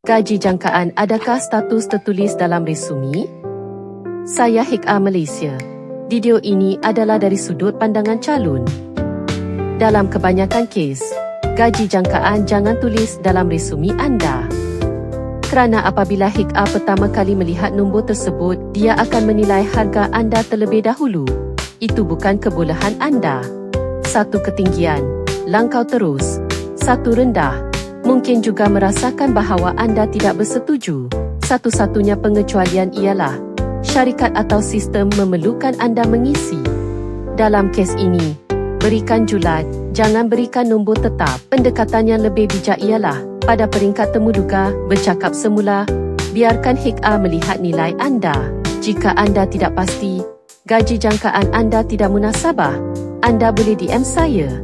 Gaji jangkaan adakah status tertulis dalam resume? Saya HK Malaysia. Video ini adalah dari sudut pandangan calon. Dalam kebanyakan kes, gaji jangkaan jangan tulis dalam resume anda. Kerana apabila HK pertama kali melihat nombor tersebut, dia akan menilai harga anda terlebih dahulu. Itu bukan kebolehan anda. 1 ketinggian, langkau terus. 1 rendah, mungkin juga merasakan bahawa anda tidak bersetuju. Satu-satunya pengecualian ialah syarikat atau sistem memerlukan anda mengisi. Dalam kes ini, berikan julat, jangan berikan nombor tetap. Pendekatan yang lebih bijak ialah, pada peringkat temuduga, bercakap semula, biarkan HK melihat nilai anda. Jika anda tidak pasti, gaji jangkaan anda tidak munasabah, anda boleh DM saya.